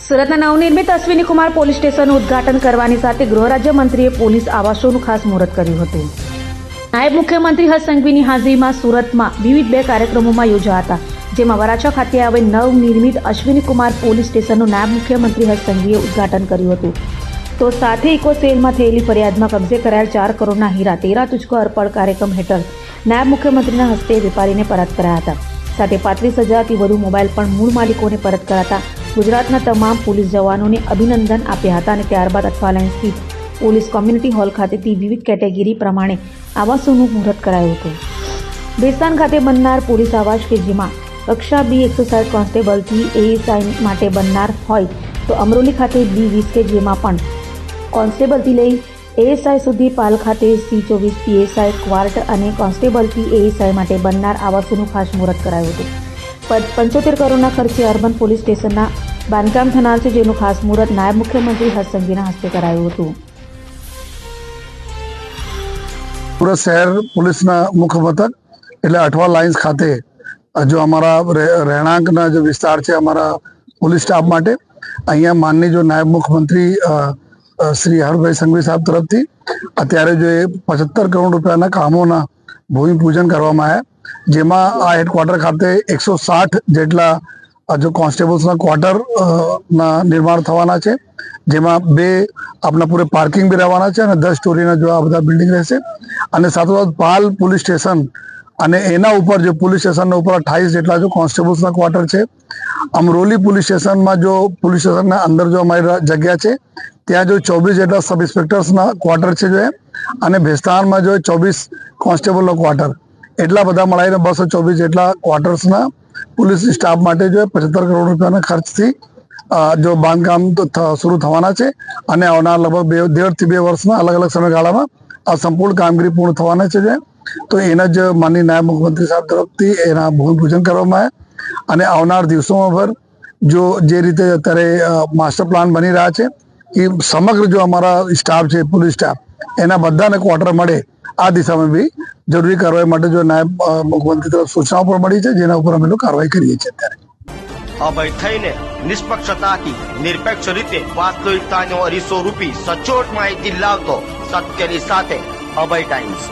સુરતના નવનિર્મિત અશ્વિની કુમાર પોલીસ સ્ટેશનનું ઉદ્ઘાટન કરવાની સાથે ગૃહ રાજ્યમંત્રીએ પોલીસ આવાસોનું ખાસ મુહૂર્ત કર્યું હતું. નાયબ મુખ્યમંત્રી હર્ષ સંઘવીની હાજરીમાં સુરતમાં વિવિધ 2 કાર્યક્રમોમાં યોજાયા હતા, જેમાં વરાછા ખાતે આવેલ નવનિર્મિત અશ્વિની કુમાર પોલીસ સ્ટેશનનું નાયબ મુખ્યમંત્રી હર્ષ સંઘવીએ ઉદ્ઘાટન કર્યું હતું. તો સાથે ઇકોસેલમાં થયેલી ફરિયાદમાં કબજે કરાયેલ 4 કરોડના હીરા 13 તુજકો અર્પણ કાર્યક્રમ હેઠળ નાયબ મુખ્યમંત્રીના હસ્તે વેપારીને પરત કરાયા હતા. સાથે 35,000થી વધુ મોબાઈલ પણ મૂળ માલિકોને પરત કરાતા ગુજરાતના તમામ પોલીસ જવાનોને અભિનંદન આપ્યા હતા. અને ત્યારબાદ અઠવાલાઇન સ્થિત પોલીસ કોમ્યુનિટી હોલ ખાતેથી વિવિધ કેટેગરી પ્રમાણે આવાસોનું મુહૂર્ત કરાયું હતું. બેસ્તાન ખાતે બનનાર પોલીસ આવાસ કે જેમાં કક્ષા B160 કોન્સ્ટેબલથી ASI માટે બનનાર હોય તો અમરોલી ખાતે B20 કે જેમાં પણ કોન્સ્ટેબલથી લઈ ASI સુધી, પાલ ખાતે C24 PSI ક્વાર્ટ અને કોન્સ્ટેબલથી ASI માટે બનનાર આવાસોનું ખાસ મુહૂર્ત કરાયું હતું. 75 કરોડના ખર્ચે અર્બન પોલીસ સ્ટેશનના બાંધકામ થનાર છે, જેનું ખાસ મુહૂર્ત નાયબ મુખ્યમંત્રી હર્ષ સંઘવીના હસ્તે કરાયું હતું. સુરત શહેર પોલીસના મુખ્ય મથક એટલે અઠવા લાઇન્સ ખાતે જો અમારા રહેણાંકના जो વિસ્તાર છે અમારા પોલીસ સ્ટાફ માટે, અહીંયા માનનીય જો નાયબ મુખ્યમંત્રી શ્રી હર્ષભાઈ સંઘવી સાહેબ તરફથી અત્યારે જો 75 કરોડ રૂપિયાના કામોના ભૂમિપૂજન કરવામાં આવ્યા, જેમાં આ હેડક્વાર્ટર ખાતે 160 જેટલા જો કોન્સ્ટેબલ્સના ક્વાર્ટર ના નિર્માણ થવાના છે, જેમાં 2 આપણા પૂરે પાર્કિંગ બી રહેવાના છે અને 10 સ્ટોરીના જો આ બધા બિલ્ડિંગ રહેશે. અને સાથોસાથ પાલ પોલીસ સ્ટેશન અને એના ઉપર જો પોલીસ સ્ટેશનના ઉપર 28 જેટલા જો કોન્સ્ટેબલ્સના ક્વાર્ટર છે. અમરોલી પોલીસ સ્ટેશનમાં જો પોલીસ સ્ટેશનના અંદર જો અમારી જગ્યા છે ત્યાં જો 24 જેટલા સબ ઇન્સ્પેક્ટર્સના ક્વાર્ટર છે જો, અને ભેસ્તાનમાં જો 24 કોન્સ્ટેબલનો ક્વાર્ટર, એટલા બધા મળીને 224 જેટલા ક્વાર્ટર્સના પોલીસ સ્ટાફ માટે જો 75 કરોડ રૂપિયાના ખર્ચથી જો બાંધકામ શરૂ થવાના છે. અને આવનાર લગભગ 1.5 થી 2 વર્ષના અલગ અલગ સમયગાળામાં આ સંપૂર્ણ કામગીરી પૂર્ણ થવાના છે. તો એના જ માનનીય નાયબ મુખ્યમંત્રી સાહેબ તરફથી એના ભૂમિપૂજન કરવામાં આવ્યા. અને આવનાર દિવસોમાં પર જો જે રીતે અત્યારે માસ્ટર પ્લાન બની રહ્યા છે એ સમગ્ર જો અમારા સ્ટાફ છે પોલીસ સ્ટાફ એના બધાને ક્વાર્ટર મળે, આ દિશામાં બી જરૂરી કાર્યવાહી માટે જો નાયબ મુખ્યમંત્રી તરફ સૂચનાઓ પણ મળી છે, જેના ઉપર અમે લોકો કાર્યવાહી કરીએ છીએ. અત્યારે અભય થઈને નિષ્પક્ષતાથી નિરપેક્ષ રીતે વાસ્તવિકતાનો અરીસો રૂપી સચોટ માહિતી લાવતો સત્યની સાથે અભય ટાઈમ્સ.